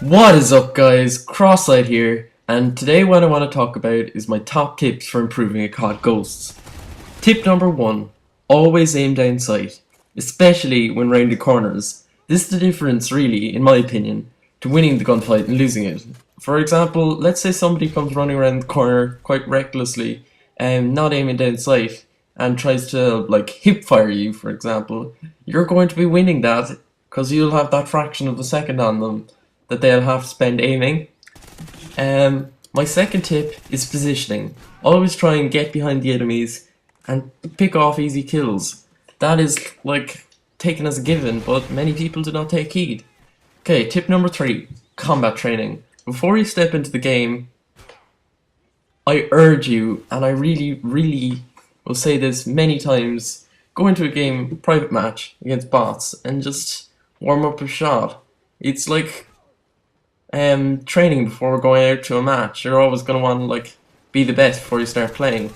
What is up guys, Crosslight here, and today what I want to talk about is my top tips for improving at COD Ghosts. Tip number 1, always aim down sight, especially when round the corners. This is the difference really, in my opinion, to winning the gunfight and losing it. For example, let's say somebody comes running around the corner quite recklessly and not aiming down sight and tries to like hip fire you, for example. You're going to be winning that because you'll have that fraction of a second on them that they'll have to spend aiming. My second tip is positioning. Always try and get behind the enemies and pick off easy kills. That is like taken as a given, but many people do not take heed. Okay, tip number 3, combat training. Before you step into the game, I urge you, and I really will say this many times, go into a game, private match against bots and just warm up a shot. It's like training before going out to a match. You're always going to want to like be the best before you start playing.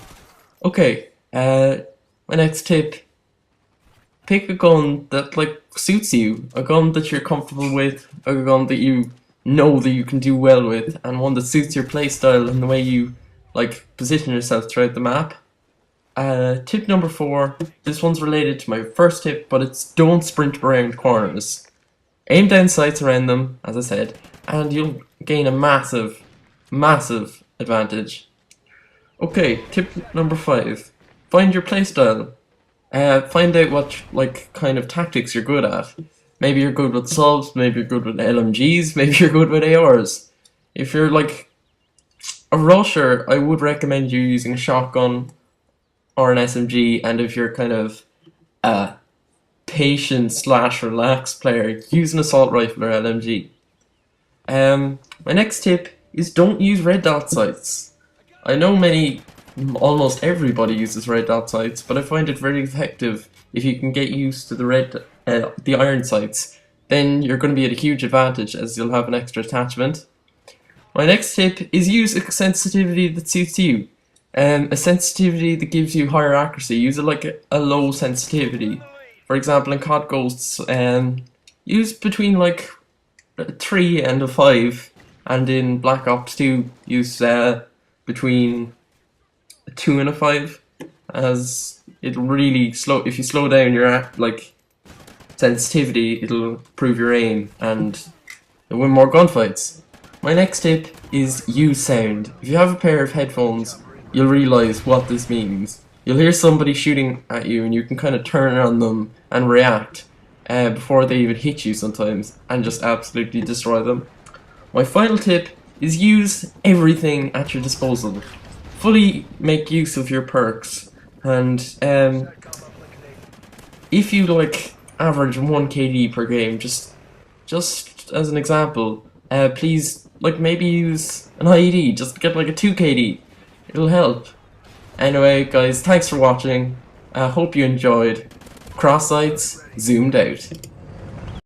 Okay, my next tip, pick a gun that like suits you, a gun that you're comfortable with, a gun that you know that you can do well with, and one that suits your playstyle and the way you like position yourself throughout the map. Tip number 4, this one's related to my first tip, but it's don't sprint around corners. Aim down sights around them, as I said, and you'll gain a massive advantage. Okay, tip number 5. Find your playstyle. Find out what like kind of tactics you're good at. Maybe you're good with subs, maybe you're good with LMGs, maybe you're good with ARs. If you're like a rusher, I would recommend you using a shotgun or an SMG, and if you're kind of a patient / relaxed player, use an assault rifle or LMG. My next tip is don't use red dot sights. I know almost everybody uses red dot sights, but I find it very effective if you can get used to the iron sights. Then you're going to be at a huge advantage as you'll have an extra attachment. My next tip is use a sensitivity that suits you. A sensitivity that gives you higher accuracy. Use it like a low sensitivity. For example, in COD Ghosts, use between like 3 and a 5, and in Black Ops 2 use between a 2 and a 5, as it'll really if you slow down your like sensitivity, it'll improve your aim and you'll win more gunfights. My next tip is use sound. If you have a pair of headphones, you'll realise what this means. You'll hear somebody shooting at you and you can kind of turn on them and react before they even hit you sometimes, and just absolutely destroy them. My final tip is use everything at your disposal. Fully make use of your perks, and if you like average 1 KD per game, just as an example, please like maybe use an IED, just get like a 2 KD. It'll help. Anyway guys, thanks for watching. I hope you enjoyed. Cross sights, zoomed out.